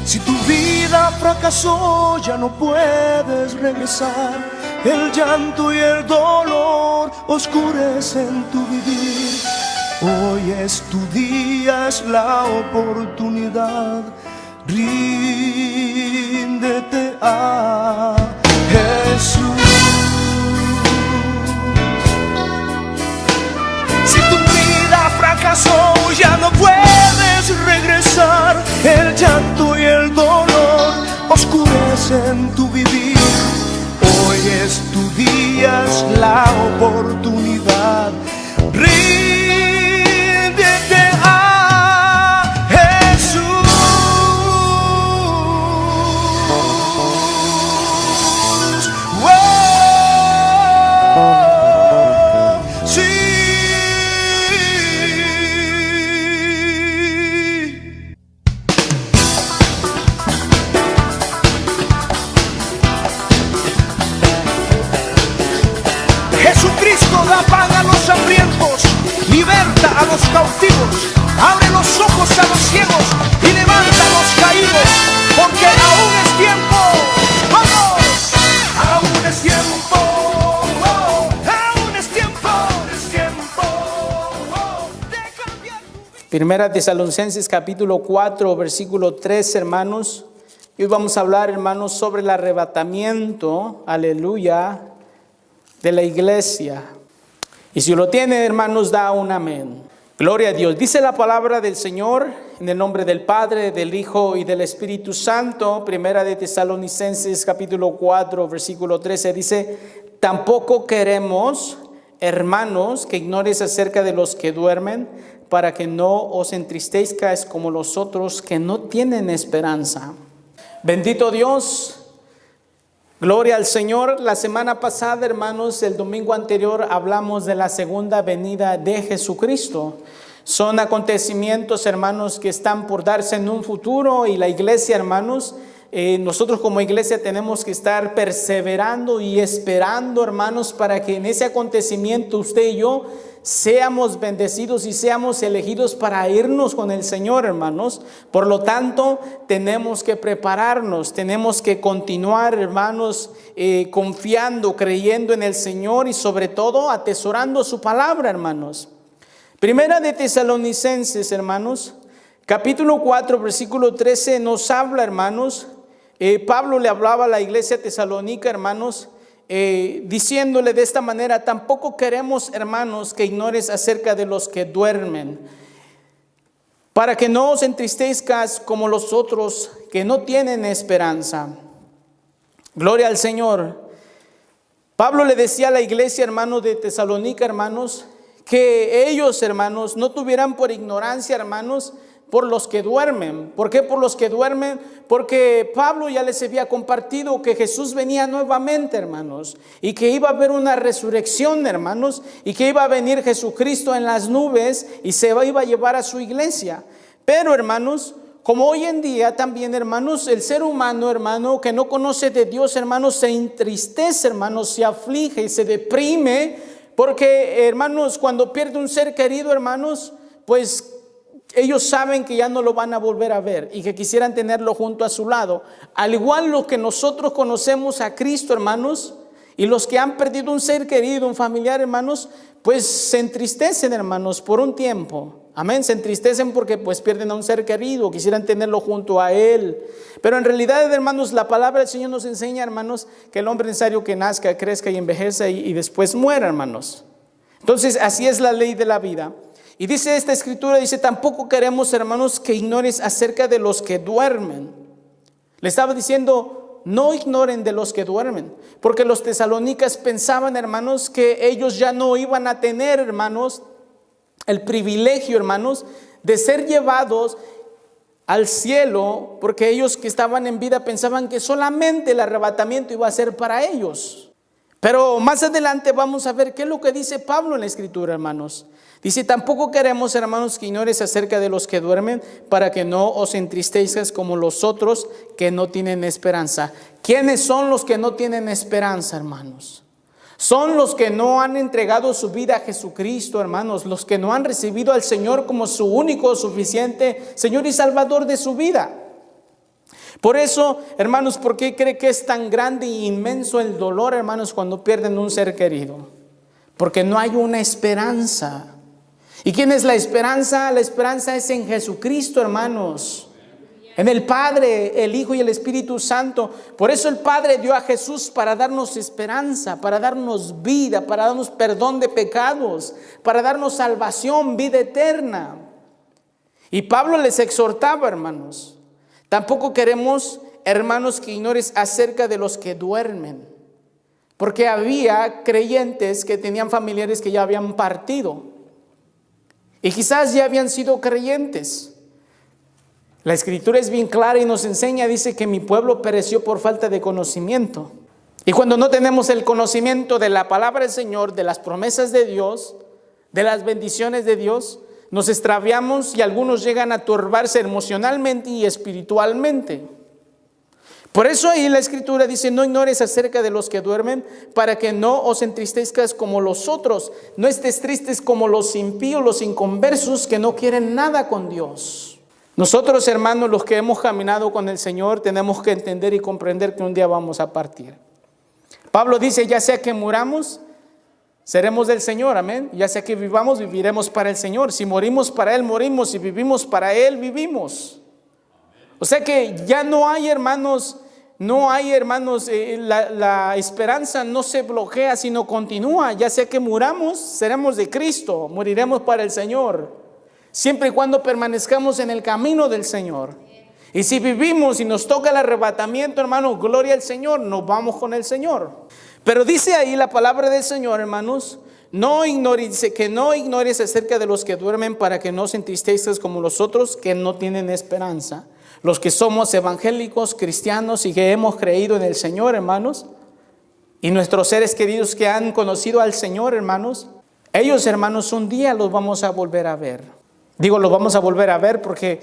Si tu vida fracasó, ya no puedes regresar. El llanto y el dolor oscurecen tu vivir. Hoy es tu día, es la oportunidad. Ríndete a Jesús. Si tu vida fracasó, ya no puedes regresar. El llanto y el dolor oscurecen tu vivir. Hoy es tu día, es la oportunidad. Ríndete a Jesús. Sí. Jesucristo da pan a los hambrientos, liberta a los cautivos, abre los ojos a los ciegos y levanta a los caídos, porque aún es tiempo, vamos, aún es tiempo, aún es tiempo de cambiar tu vida. Primera Tesalonicenses capítulo 4 versículo 3, hermanos. Y hoy vamos a hablar, hermanos, sobre el arrebatamiento, aleluya, de la iglesia. Y si lo tiene, hermanos, da un amén. Gloria a Dios. Dice la palabra del Señor en el nombre del Padre, del Hijo y del Espíritu Santo. Primera de Tesalonicenses capítulo 4 versículo 13 dice: tampoco queremos, hermanos, que ignores acerca de los que duermen, para que no os entristezcáis como los otros que no tienen esperanza. Bendito Dios. Gloria al Señor. La semana pasada, hermanos, el domingo anterior hablamos de la segunda venida de Jesucristo. Son acontecimientos, hermanos, que están por darse en un futuro, y la iglesia, hermanos, nosotros como iglesia tenemos que estar perseverando y esperando, hermanos, para que en ese acontecimiento usted y yo seamos bendecidos y seamos elegidos para irnos con el Señor, hermanos. Por lo tanto, tenemos que prepararnos, tenemos que continuar, hermanos, confiando, creyendo en el Señor y sobre todo atesorando su palabra, hermanos. Primera de Tesalonicenses, hermanos, capítulo 4, versículo 13 nos habla, hermanos. Pablo le hablaba a la iglesia tesalónica, hermanos, diciéndole de esta manera: tampoco queremos, hermanos, que ignores acerca de los que duermen, para que no os entristezcas como los otros que no tienen esperanza. Gloria al Señor. Pablo le decía a la iglesia, hermanos, de Tesalónica, hermanos, que ellos, hermanos, no tuvieran por ignorancia, hermanos, por los que duermen. ¿Por qué por los que duermen? Porque Pablo ya les había compartido que Jesús venía nuevamente, hermanos, y que iba a haber una resurrección, hermanos, y que iba a venir Jesucristo en las nubes y se iba a llevar a su iglesia. Pero, hermanos, como hoy en día también, hermanos, el ser humano, hermano, que no conoce de Dios, hermanos, se entristece, hermanos, se aflige y se deprime, porque, hermanos, cuando pierde un ser querido, hermanos, pues ellos saben que ya no lo van a volver a ver y que quisieran tenerlo junto a su lado. Al igual lo que nosotros conocemos a Cristo, hermanos, y los que han perdido un ser querido, un familiar, hermanos, pues se entristecen, hermanos, por un tiempo. Amén, se entristecen porque pues pierden a un ser querido, quisieran tenerlo junto a él. Pero en realidad, hermanos, la palabra del Señor nos enseña, hermanos, que el hombre es necesario que nazca, crezca y envejeza y después muera, hermanos. Entonces, así es la ley de la vida. Y dice esta escritura, dice: tampoco queremos, hermanos, que ignores acerca de los que duermen. Le estaba diciendo: no ignoren de los que duermen, porque los tesalónicas pensaban, hermanos, que ellos ya no iban a tener, hermanos, el privilegio, hermanos, de ser llevados al cielo, porque ellos que estaban en vida pensaban que solamente el arrebatamiento iba a ser para ellos. Pero más adelante vamos a ver qué es lo que dice Pablo en la escritura, hermanos. Dice: tampoco queremos, hermanos, que ignores acerca de los que duermen, para que no os entristezcas como los otros que no tienen esperanza. ¿Quiénes son los que no tienen esperanza, hermanos? Son los que no han entregado su vida a Jesucristo, hermanos, los que no han recibido al Señor como su único, suficiente Señor y Salvador de su vida. Por eso, hermanos, ¿por qué cree que es tan grande e inmenso el dolor, hermanos, cuando pierden un ser querido? Porque no hay una esperanza. ¿Y quién es la esperanza? La esperanza es en Jesucristo, hermanos. En el Padre, el Hijo y el Espíritu Santo. Por eso el Padre dio a Jesús para darnos esperanza, para darnos vida, para darnos perdón de pecados, para darnos salvación, vida eterna. Y Pablo les exhortaba, hermanos. Tampoco queremos, hermanos, que ignores acerca de los que duermen. Porque había creyentes que tenían familiares que ya habían partido. Y quizás ya habían sido creyentes. La Escritura es bien clara y nos enseña, dice que mi pueblo pereció por falta de conocimiento. Y cuando no tenemos el conocimiento de la palabra del Señor, de las promesas de Dios, de las bendiciones de Dios, nos extraviamos y algunos llegan a turbarse emocionalmente y espiritualmente. Por eso ahí la Escritura dice, no ignores acerca de los que duermen, para que no os entristezcas como los otros. No estés tristes como los impíos, los inconversos que no quieren nada con Dios. Nosotros, hermanos, los que hemos caminado con el Señor, tenemos que entender y comprender que un día vamos a partir. Pablo dice, ya sea que muramos, seremos del Señor, amén. Ya sea que vivamos, viviremos para el Señor. Si morimos para Él, morimos. Si vivimos para Él, vivimos. O sea que ya no hay, hermanos, la esperanza no se bloquea, sino continúa. Ya sea que muramos, seremos de Cristo, moriremos para el Señor. Siempre y cuando permanezcamos en el camino del Señor. Y si vivimos y nos toca el arrebatamiento, hermanos, gloria al Señor, nos vamos con el Señor. Pero dice ahí la palabra del Señor, hermanos, dice que no ignores acerca de los que duermen, para que no se entristezcas como los otros que no tienen esperanza. Los que somos evangélicos, cristianos y que hemos creído en el Señor, hermanos, y nuestros seres queridos que han conocido al Señor, hermanos, ellos, hermanos, un día los vamos a volver a ver. Digo, los vamos a volver a ver porque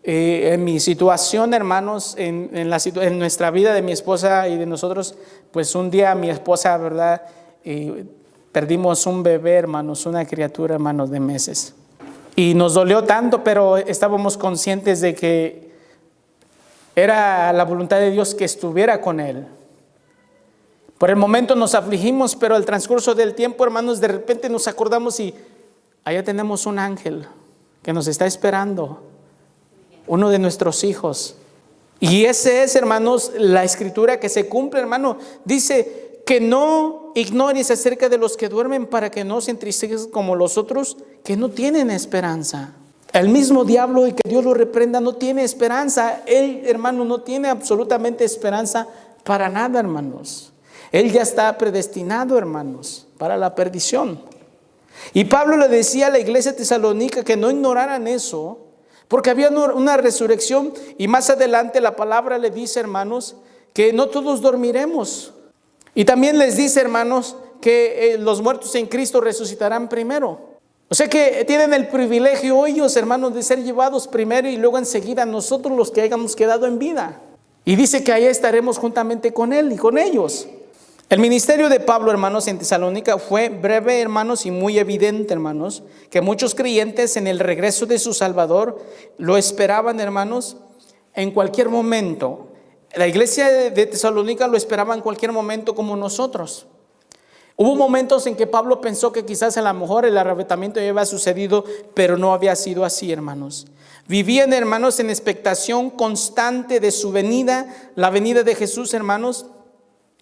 en mi situación, hermanos, en nuestra vida de mi esposa y de nosotros, pues un día mi esposa, ¿verdad? Perdimos un bebé, hermanos, una criatura, hermanos, de meses. Y nos dolió tanto, pero estábamos conscientes de que era la voluntad de Dios que estuviera con él. Por el momento nos afligimos, pero al transcurso del tiempo, hermanos, de repente nos acordamos y allá tenemos un ángel que nos está esperando, uno de nuestros hijos. Y ese es, hermanos, la Escritura que se cumple, hermano. Dice que no ignores acerca de los que duermen, para que no se entristezcan como los otros que no tienen esperanza. El mismo diablo, y que Dios lo reprenda, no tiene esperanza. Él, hermano, no tiene absolutamente esperanza para nada, hermanos. Él ya está predestinado, hermanos, para la perdición. Y Pablo le decía a la iglesia tesalónica que no ignoraran eso, porque había una resurrección. Y más adelante la palabra le dice, hermanos, que no todos dormiremos. Y también les dice, hermanos, que los muertos en Cristo resucitarán primero. O sea que tienen el privilegio ellos, hermanos, de ser llevados primero y luego enseguida nosotros los que hayamos quedado en vida. Y dice que allá estaremos juntamente con Él y con ellos. El ministerio de Pablo, hermanos, en Tesalónica fue breve, hermanos, y muy evidente, hermanos, que muchos creyentes en el regreso de su Salvador lo esperaban, hermanos, en cualquier momento. La iglesia de Tesalónica lo esperaba en cualquier momento como nosotros. Hubo momentos en que Pablo pensó que quizás a lo mejor el arrebatamiento ya había sucedido, pero no había sido así, hermanos. Vivían, hermanos, en expectación constante de su venida, la venida de Jesús, hermanos,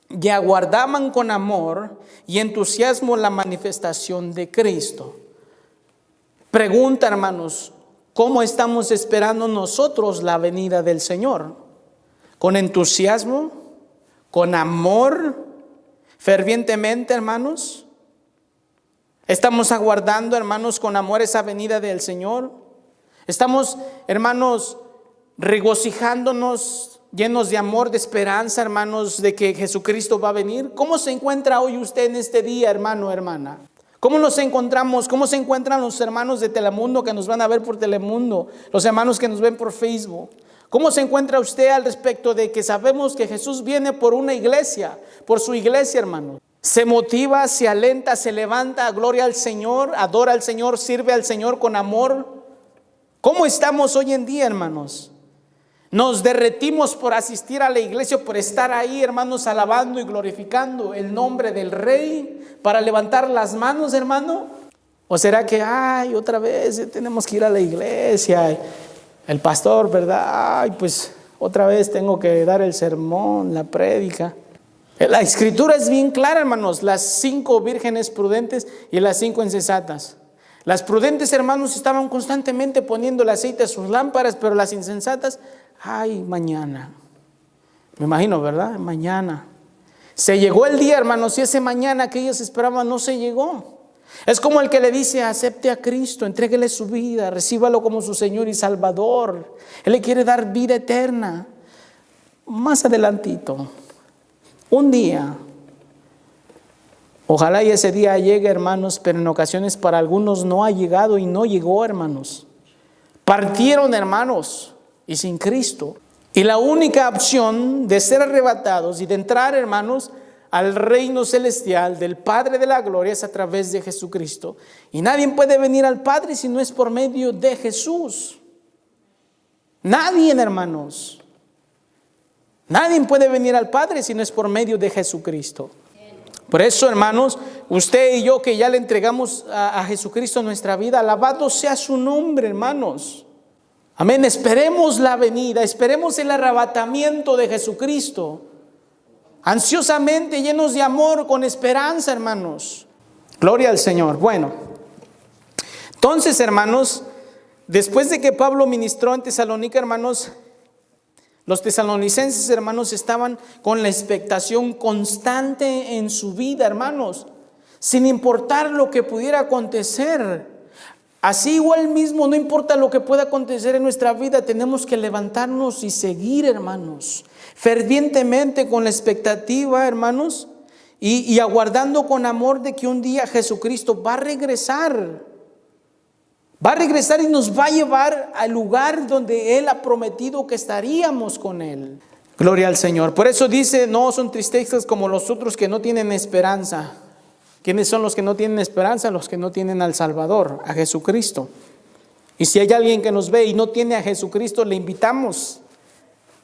y aguardaban con amor y entusiasmo la manifestación de Cristo. Pregunta, hermanos, ¿cómo estamos esperando nosotros la venida del Señor? ¿Con entusiasmo? ¿Con amor? ¿Fervientemente, hermanos? ¿Estamos aguardando, hermanos, con amor esa venida del Señor? ¿Estamos, hermanos, regocijándonos, llenos de amor, de esperanza, hermanos, de que Jesucristo va a venir? ¿Cómo se encuentra hoy usted en este día, hermano, hermana? ¿Cómo nos encontramos? ¿Cómo se encuentran los hermanos de Telemundo que nos van a ver por Telemundo? Los hermanos que nos ven por Facebook. ¿Cómo se encuentra usted al respecto de que sabemos que Jesús viene por una iglesia, por su iglesia, hermano? Se motiva, se alenta, se levanta, gloria al Señor, adora al Señor, sirve al Señor con amor. ¿Cómo estamos hoy en día, hermanos? Nos derretimos por asistir a la iglesia, por estar ahí, hermanos, alabando y glorificando el nombre del Rey, para levantar las manos, hermano. ¿O será que, otra vez tenemos que ir a la iglesia? El pastor, ¿verdad? Pues otra vez tengo que dar el sermón, la prédica. La escritura es bien clara, hermanos. Las 5 vírgenes prudentes y las 5 insensatas. Las prudentes, hermanos, estaban constantemente poniendo el aceite a sus lámparas, pero las insensatas, mañana. Me imagino, ¿verdad? Mañana. Se llegó el día, hermanos, y ese mañana que ellos esperaban no se llegó. Es como el que le dice: acepte a Cristo, entréguele su vida, recíbalo como su Señor y Salvador. Él le quiere dar vida eterna. Más adelantito, un día, ojalá y ese día llegue, hermanos, pero en ocasiones para algunos no ha llegado y no llegó, hermanos. Partieron, hermanos, y sin Cristo. Y la única opción de ser arrebatados y de entrar, hermanos, al reino celestial del Padre de la gloria es a través de Jesucristo. Y nadie puede venir al Padre si no es por medio de Jesús. Nadie, hermanos. Nadie puede venir al Padre si no es por medio de Jesucristo. Por eso, hermanos, usted y yo que ya le entregamos a Jesucristo nuestra vida, alabado sea su nombre, hermanos. Amén. Esperemos la venida, esperemos el arrebatamiento de Jesucristo. Ansiosamente, llenos de amor, con esperanza, hermanos. Gloria al Señor. Bueno, entonces, hermanos, después de que Pablo ministró en Tesalónica, hermanos, los tesalonicenses, hermanos, estaban con la expectación constante en su vida, hermanos, sin importar lo que pudiera acontecer. Así igual mismo, no importa lo que pueda acontecer en nuestra vida, tenemos que levantarnos y seguir, hermanos, fervientemente con la expectativa, hermanos, y aguardando con amor de que un día Jesucristo va a regresar. Va a regresar y nos va a llevar al lugar donde Él ha prometido que estaríamos con Él. Gloria al Señor. Por eso dice: no son tristezas como los otros que no tienen esperanza. ¿Quiénes son los que no tienen esperanza? Los que no tienen al Salvador, a Jesucristo. Y si hay alguien que nos ve y no tiene a Jesucristo, le invitamos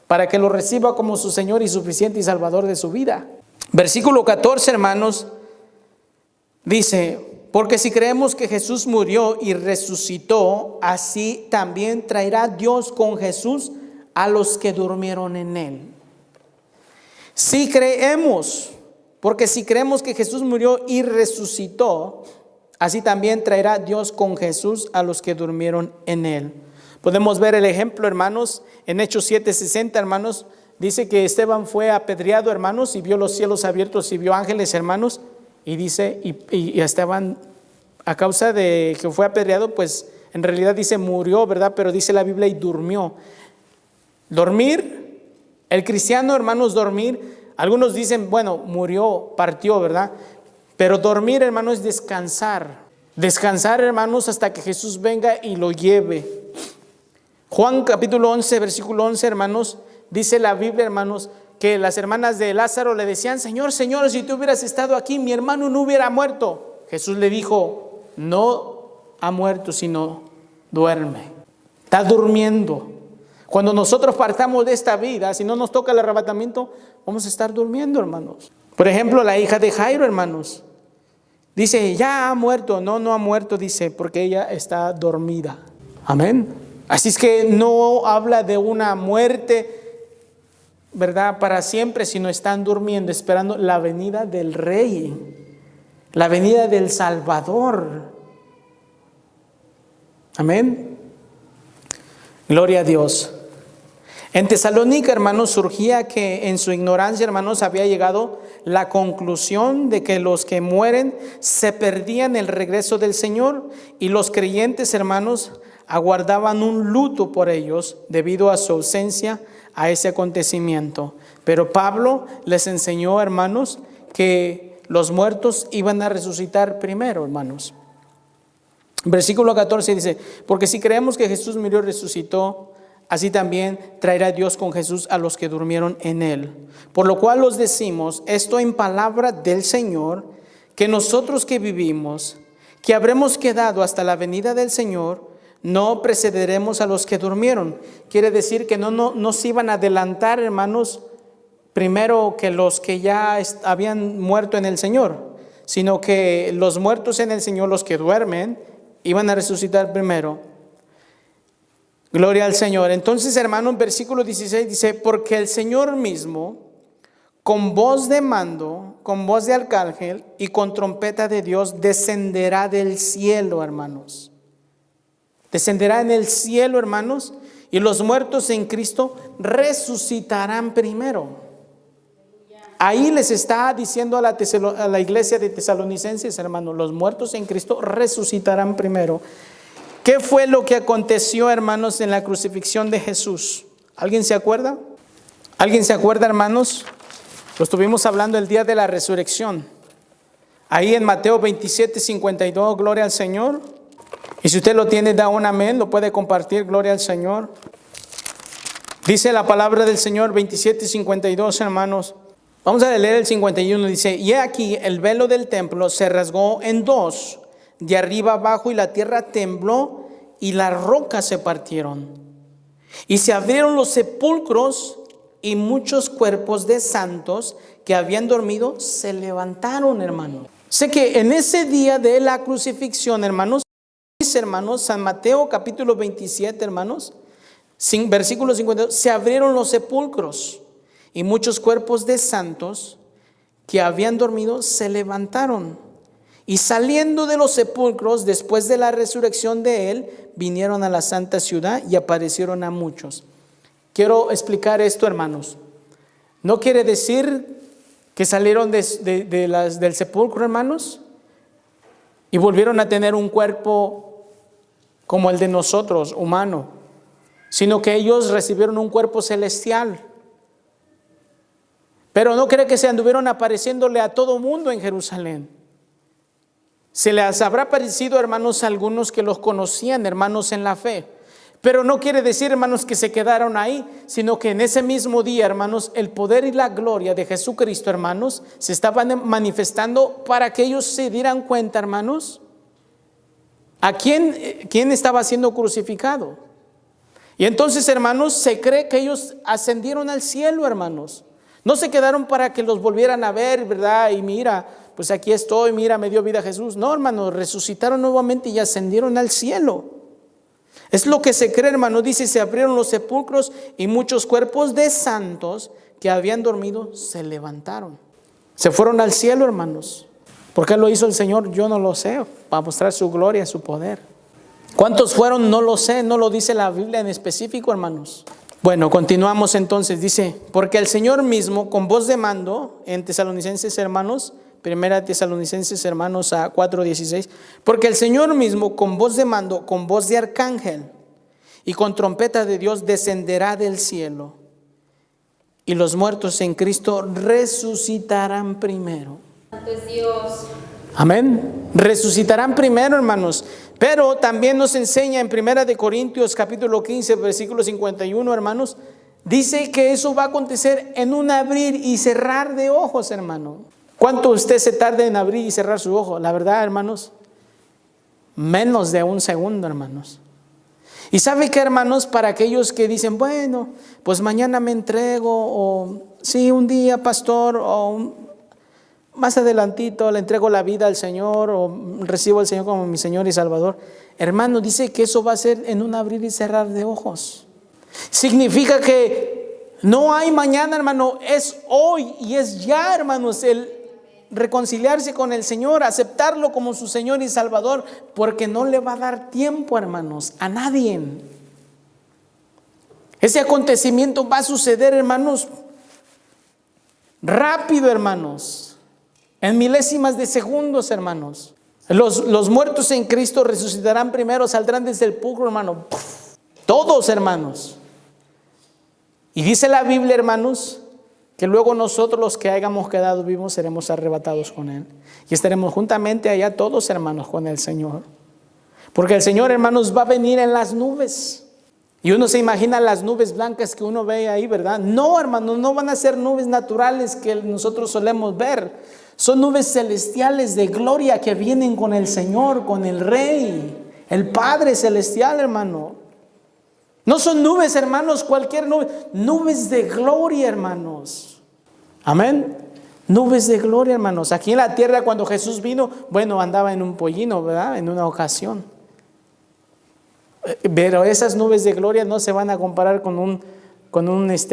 para que lo reciba como su Señor y suficiente y Salvador de su vida. Versículo 14, hermanos, dice: porque si creemos que Jesús murió y resucitó, así también traerá Dios con Jesús a los que durmieron en Él. Si creemos, porque si creemos que Jesús murió y resucitó, así también traerá Dios con Jesús a los que durmieron en Él. Podemos ver el ejemplo, hermanos, en Hechos 7:60, hermanos. Dice que Esteban fue apedreado, hermanos, y vio los cielos abiertos y vio ángeles, hermanos. Y dice, y Esteban, a causa de que fue apedreado, pues en realidad dice murió, ¿verdad? Pero dice la Biblia y durmió. Dormir, el cristiano, hermanos, dormir, algunos dicen, bueno, murió, partió, ¿verdad? Pero dormir, hermanos, es descansar. Descansar, hermanos, hasta que Jesús venga y lo lleve. Juan capítulo 11, versículo 11, hermanos, dice la Biblia, hermanos, que las hermanas de Lázaro le decían: Señor, Señor, si tú hubieras estado aquí, mi hermano no hubiera muerto. Jesús le dijo: no ha muerto, sino duerme. Está durmiendo. Cuando nosotros partamos de esta vida, si no nos toca el arrebatamiento, vamos a estar durmiendo, hermanos. Por ejemplo, la hija de Jairo, hermanos, dice: ya ha muerto. No, no ha muerto, dice, porque ella está dormida. Amén. Así es que no habla de una muerte, ¿verdad?, para siempre, sino están durmiendo, esperando la venida del Rey, la venida del Salvador. Amén. Gloria a Dios. En Tesalónica, hermanos, surgía que en su ignorancia, hermanos, había llegado la conclusión de que los que mueren se perdían el regreso del Señor, y los creyentes, hermanos, aguardaban un luto por ellos debido a su ausencia a ese acontecimiento. Pero Pablo les enseñó, hermanos, que los muertos iban a resucitar primero, hermanos. Versículo 14 dice: porque si creemos que Jesús murió y resucitó, así también traerá Dios con Jesús a los que durmieron en Él. Por lo cual os decimos esto en palabra del Señor, que nosotros que vivimos, que habremos quedado hasta la venida del Señor, no precederemos a los que durmieron. Quiere decir que no se iban a adelantar, hermanos, primero que los que ya habían muerto en el Señor, sino que los muertos en el Señor, los que duermen, iban a resucitar primero. Gloria al Señor. Entonces, hermanos, versículo 16 dice, porque el Señor mismo, con voz de mando, con voz de arcángel y con trompeta de Dios, descenderá del cielo, hermanos. Descenderá en el cielo, hermanos, y los muertos en Cristo resucitarán primero. Ahí les está diciendo a la iglesia de Tesalonicenses, hermanos, los muertos en Cristo resucitarán primero. ¿Qué fue lo que aconteció, hermanos, en la crucifixión de Jesús? ¿Alguien se acuerda? ¿Alguien se acuerda, hermanos? Lo estuvimos hablando el día de la resurrección. Ahí en Mateo 27:52, gloria al Señor. Y si usted lo tiene, da un amén, lo puede compartir, gloria al Señor. Dice la palabra del Señor 27:52, hermanos. Vamos a leer el 51, dice, y aquí el velo del templo se rasgó en dos, de arriba abajo, y la tierra tembló y las rocas se partieron. Y se abrieron los sepulcros y muchos cuerpos de santos que habían dormido se levantaron, hermanos. Sé que en ese día de la crucifixión, hermanos, San Mateo capítulo 27, hermanos, versículo 52, se abrieron los sepulcros y muchos cuerpos de santos que habían dormido se levantaron. Y saliendo de los sepulcros, después de la resurrección de él, vinieron a la santa ciudad y aparecieron a muchos. Quiero explicar esto, hermanos. No quiere decir que salieron del sepulcro, hermanos, y volvieron a tener un cuerpo como el de nosotros, humano, sino que ellos recibieron un cuerpo celestial. Pero no cree que se anduvieron apareciéndole a todo mundo en Jerusalén. Se les habrá parecido, hermanos, a algunos que los conocían, hermanos en la fe. Pero no quiere decir, hermanos, que se quedaron ahí, sino que en ese mismo día, hermanos, el poder y la gloria de Jesucristo, hermanos, se estaban manifestando para que ellos se dieran cuenta, hermanos, a quién estaba siendo crucificado. Y entonces, hermanos, se cree que ellos ascendieron al cielo, hermanos. No se quedaron para que los volvieran a ver, ¿verdad? Y mira, pues aquí estoy, mira, me dio vida Jesús. No, hermanos, resucitaron nuevamente y ascendieron al cielo. Es lo que se cree, hermano. Dice, se abrieron los sepulcros y muchos cuerpos de santos que habían dormido se levantaron. Se fueron al cielo, hermanos. ¿Por qué lo hizo el Señor? Yo no lo sé, para mostrar su gloria, su poder. ¿Cuántos fueron? No lo sé, no lo dice la Biblia en específico, hermanos. Bueno, continuamos entonces. Dice, porque el Señor mismo con voz de mando, en Tesalonicenses, hermanos, Primera Tesalonicenses, hermanos, a 4:16, porque el Señor mismo con voz de mando, con voz de arcángel y con trompeta de Dios descenderá del cielo, y los muertos en Cristo resucitarán primero. Santo es Dios. Amén. Resucitarán primero, hermanos. Pero también nos enseña en Primera de Corintios capítulo 15, versículo 51, hermanos, dice que eso va a acontecer en un abrir y cerrar de ojos, hermano. ¿Cuánto usted se tarda en abrir y cerrar su ojo? La verdad, hermanos, menos de un segundo, hermanos. Y sabe que, hermanos, para aquellos que dicen, bueno, pues mañana me entrego, o sí, un día, pastor, o más adelantito le entrego la vida al Señor, o recibo al Señor como mi Señor y Salvador. Hermano, dice que eso va a ser en un abrir y cerrar de ojos. Significa que no hay mañana, hermano, es hoy y es ya, hermanos, el reconciliarse con el Señor, aceptarlo como su Señor y Salvador, porque no le va a dar tiempo, hermanos, a nadie. Ese acontecimiento va a suceder, hermanos, rápido, hermanos, en milésimas de segundos, hermanos. Los muertos en Cristo resucitarán primero, saldrán desde el sepulcro, hermano. Todos, hermanos. Y dice la Biblia, hermanos, que luego nosotros los que hayamos quedado vivos seremos arrebatados con Él. Y estaremos juntamente allá todos, hermanos, con el Señor. Porque el Señor, hermanos, va a venir en las nubes. Y uno se imagina las nubes blancas que uno ve ahí, ¿verdad? No, hermanos, no van a ser nubes naturales que nosotros solemos ver. Son nubes celestiales de gloria que vienen con el Señor, con el Rey. El Padre Celestial, hermano. No son nubes, hermanos, cualquier nube. Nubes de gloria, hermanos. Amén. Nubes de gloria, hermanos. Aquí en la tierra cuando Jesús vino, bueno, andaba en un pollino, ¿verdad? En una ocasión. Pero esas nubes de gloria no se van a comparar con un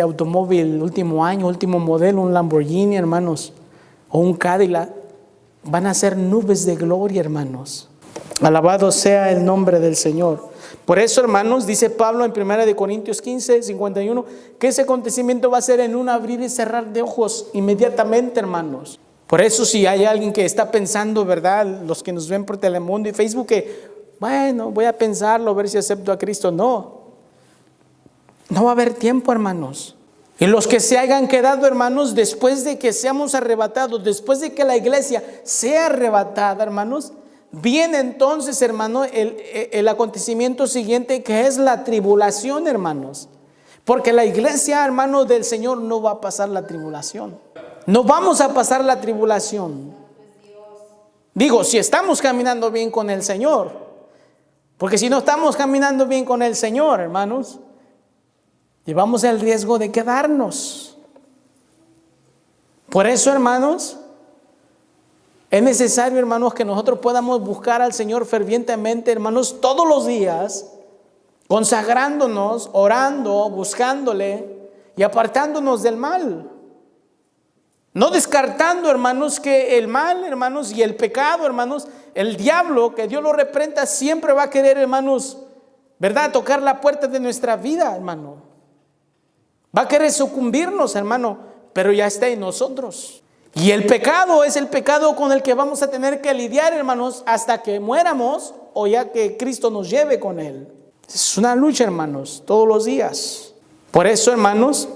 automóvil último año, último modelo, un Lamborghini, hermanos, o un Cadillac. Van a ser nubes de gloria, hermanos. Alabado sea el nombre del Señor. Por eso, hermanos, dice Pablo en 1 Corintios 15, 51, que ese acontecimiento va a ser en un abrir y cerrar de ojos inmediatamente, hermanos. Por eso, si hay alguien que está pensando, ¿verdad? Los que nos ven por Telemundo y Facebook, que, bueno, voy a pensarlo, a ver si acepto a Cristo. No va a haber tiempo, hermanos. Y los que se hayan quedado, hermanos, después de que seamos arrebatados, después de que la iglesia sea arrebatada, hermanos, viene entonces, hermano, el acontecimiento siguiente, que es la tribulación, hermanos. Porque la iglesia, hermano, del Señor no va a pasar la tribulación. No vamos a pasar la tribulación. Digo, si estamos caminando bien con el Señor. Porque si no estamos caminando bien con el Señor, hermanos, llevamos el riesgo de quedarnos. Por eso, hermanos, es necesario, hermanos, que nosotros podamos buscar al Señor fervientemente, hermanos, todos los días, consagrándonos, orando, buscándole y apartándonos del mal. No descartando, hermanos, que el mal, hermanos, y el pecado, hermanos, el diablo, que Dios lo reprenda, siempre va a querer, hermanos, ¿verdad?, tocar la puerta de nuestra vida, hermano. Va a querer sucumbirnos, hermano, pero ya está en nosotros. Y el pecado es el pecado con el que vamos a tener que lidiar, hermanos, hasta que muéramos o ya que Cristo nos lleve con Él. Es una lucha, hermanos, todos los días. Por eso, hermanos,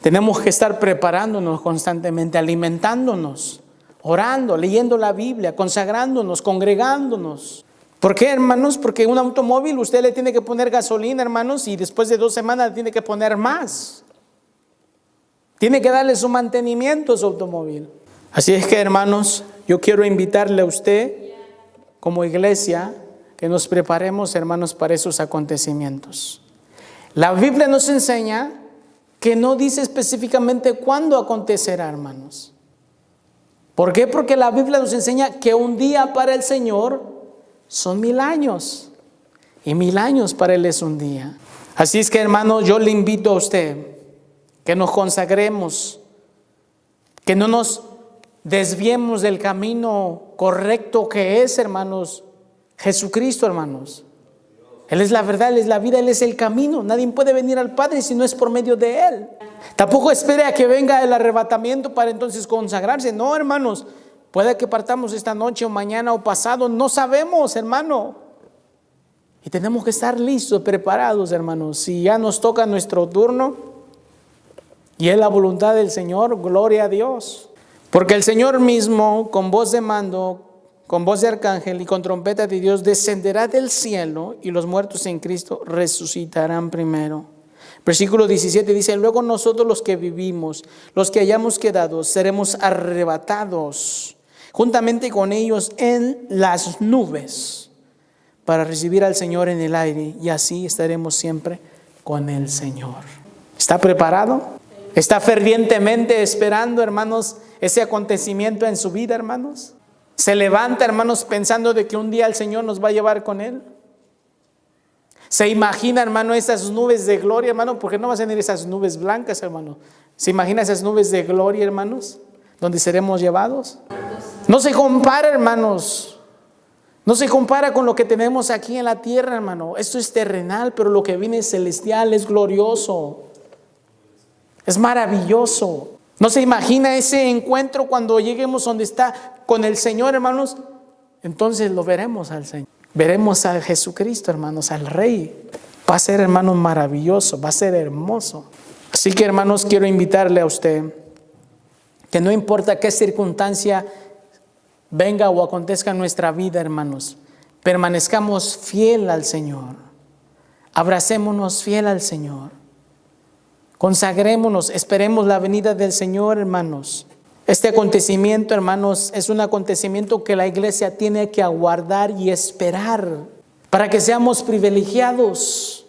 tenemos que estar preparándonos constantemente, alimentándonos, orando, leyendo la Biblia, consagrándonos, congregándonos. ¿Por qué, hermanos? Porque un automóvil usted le tiene que poner gasolina, hermanos, y después de 2 semanas le tiene que poner más. Tiene que darle su mantenimiento a su automóvil. Así es que, hermanos, yo quiero invitarle a usted como iglesia que nos preparemos, hermanos, para esos acontecimientos. La Biblia nos enseña que no dice específicamente cuándo acontecerá, hermanos. ¿Por qué? Porque la Biblia nos enseña que un día para el Señor son 1000 años y 1000 años para Él es un día. Así es que, hermanos, yo le invito a usted que nos consagremos, que no nos desviemos del camino correcto que es, hermanos, Jesucristo, hermanos. Él es la verdad, Él es la vida, Él es el camino. Nadie puede venir al Padre si no es por medio de Él. Tampoco espere a que venga el arrebatamiento para entonces consagrarse. No, hermanos, puede que partamos esta noche o mañana o pasado, no sabemos, hermano. Y tenemos que estar listos, preparados, hermanos. Si ya nos toca nuestro turno y es la voluntad del Señor, gloria a Dios. Porque el Señor mismo, con voz de mando, con voz de arcángel y con trompeta de Dios, descenderá del cielo y los muertos en Cristo resucitarán primero. Versículo 17 dice: luego nosotros los que vivimos, los que hayamos quedado, seremos arrebatados juntamente con ellos en las nubes para recibir al Señor en el aire, y así estaremos siempre con el Señor. ¿Está preparado? ¿Está fervientemente esperando, hermanos, ese acontecimiento en su vida, hermanos? ¿Se levanta, hermanos, pensando de que un día el Señor nos va a llevar con Él? ¿Se imagina, hermano, esas nubes de gloria, hermano? Porque no van a ser esas nubes blancas, hermano. ¿Se imagina esas nubes de gloria, hermanos, donde seremos llevados? No se compara, hermanos. No se compara con lo que tenemos aquí en la tierra, hermano. Esto es terrenal, pero lo que viene es celestial, es glorioso. Es maravilloso. ¿No se imagina ese encuentro cuando lleguemos donde está con el Señor, hermanos? Entonces lo veremos al Señor. Veremos a Jesucristo, hermanos, al Rey. Va a ser, hermanos, maravilloso, va a ser hermoso. Así que, hermanos, quiero invitarle a usted que no importa qué circunstancia venga o acontezca en nuestra vida, hermanos, permanezcamos fiel al Señor. Abracémonos fiel al Señor. Consagrémonos, esperemos la venida del Señor, hermanos. Este acontecimiento, hermanos, es un acontecimiento que la iglesia tiene que aguardar y esperar. para que seamos privilegiados.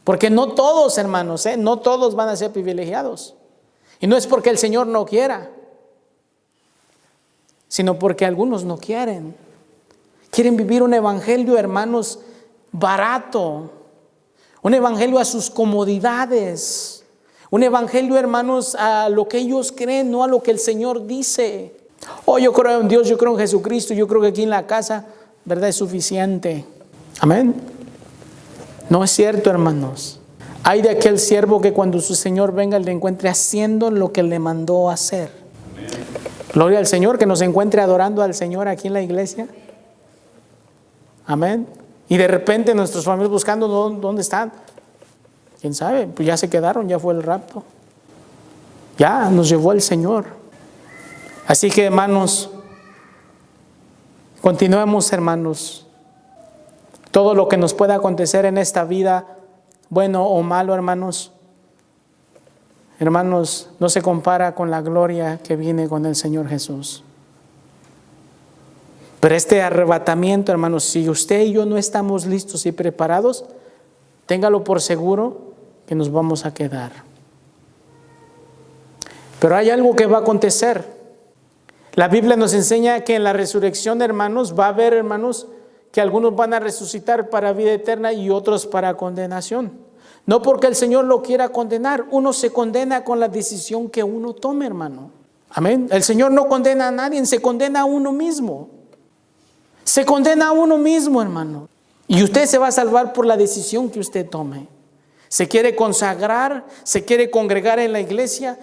Porque no todos, hermanos, no todos van a ser privilegiados. Y no es porque el Señor no quiera, sino porque algunos no quieren. Quieren vivir un evangelio, hermanos, barato. Un evangelio a sus comodidades. Un evangelio, hermanos, a lo que ellos creen, no a lo que el Señor dice. Oh, yo creo en Dios, yo creo en Jesucristo, yo creo que aquí en la casa, ¿verdad?, es suficiente. Amén. No es cierto, hermanos. Hay de aquel siervo que cuando su Señor venga le encuentre haciendo lo que le mandó hacer. Amén. Gloria al Señor, que nos encuentre adorando al Señor aquí en la iglesia. Amén. Y de repente nuestros familiares buscando dónde están. ¿Quién sabe? Pues ya se quedaron, ya fue el rapto. Ya nos llevó el Señor. Así que, hermanos, continuemos, hermanos. Todo lo que nos pueda acontecer en esta vida, bueno o malo, hermanos, no se compara con la gloria que viene con el Señor Jesús. Pero este arrebatamiento, hermanos, si usted y yo no estamos listos y preparados, téngalo por seguro que nos vamos a quedar. Pero hay algo que va a acontecer. La Biblia nos enseña que en la resurrección, hermanos, va a haber, hermanos, que algunos van a resucitar para vida eterna y otros para condenación. No porque el Señor lo quiera condenar, uno se condena con la decisión que uno tome, hermano. Amén. El Señor no condena a nadie, se condena a uno mismo. Se condena a uno mismo, hermano. Y usted se va a salvar por la decisión que usted tome. Se quiere consagrar, se quiere congregar en la iglesia,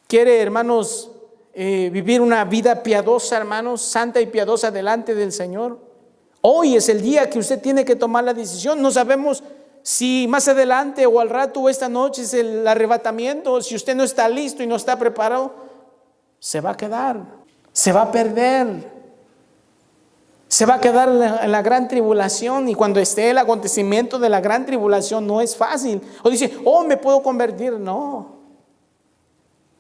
quiere, hermanos, vivir una vida piadosa, hermanos, santa y piadosa delante del Señor. Hoy es el día que usted tiene que tomar la decisión. No sabemos si más adelante o al rato o esta noche es el arrebatamiento. Si usted no está listo y no está preparado, se va a quedar, se va a perder. Se va a quedar en la gran tribulación, y cuando esté el acontecimiento de la gran tribulación no es fácil. O dice, oh, me puedo convertir. No.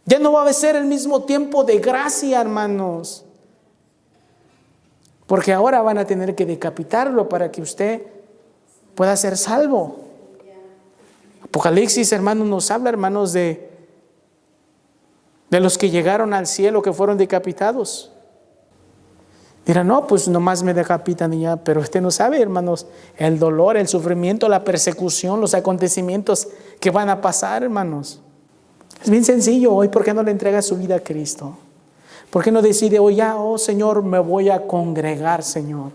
Ya no va a ser el mismo tiempo de gracia, hermanos. Porque ahora van a tener que decapitarlo para que usted pueda ser salvo. Apocalipsis, hermanos, nos habla, hermanos, de los que llegaron al cielo, que fueron decapitados. Dirán, no, pues nomás me decapitan y ya. Pero usted no sabe, hermanos, el dolor, el sufrimiento, la persecución, los acontecimientos que van a pasar, hermanos. Es bien sencillo hoy. ¿Por qué no le entrega su vida a Cristo? ¿Por qué no decide hoy ya, oh Señor, me voy a congregar, Señor?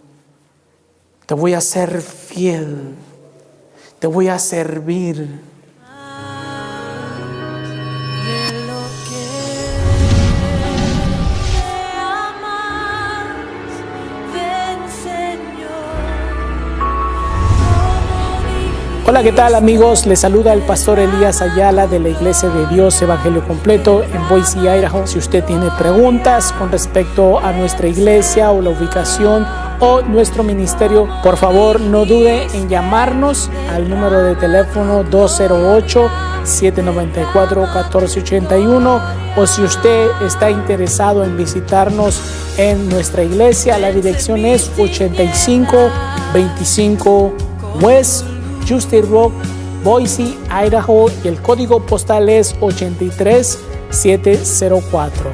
Te voy a ser fiel. Te voy a servir. Hola, ¿qué tal, amigos? Les saluda el pastor Elías Ayala de la Iglesia de Dios Evangelio Completo en Boise, Idaho. Si usted tiene preguntas con respecto a nuestra iglesia o la ubicación o nuestro ministerio, por favor no dude en llamarnos al número de teléfono 208-794-1481, o si usted está interesado en visitarnos en nuestra iglesia, la dirección es 8525 West Justin Rock, Boise, Idaho, y el código postal es 83704.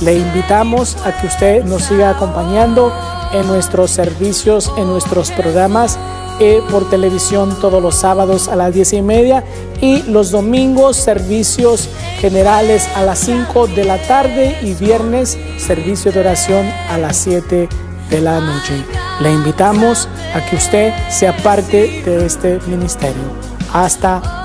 Le invitamos a que usted nos siga acompañando en nuestros servicios, en nuestros programas por televisión todos los sábados a las 10:30 y los domingos servicios generales a las 5 de la tarde y viernes servicio de oración a las 7 de la noche. Le invitamos a que usted sea parte de este ministerio. Hasta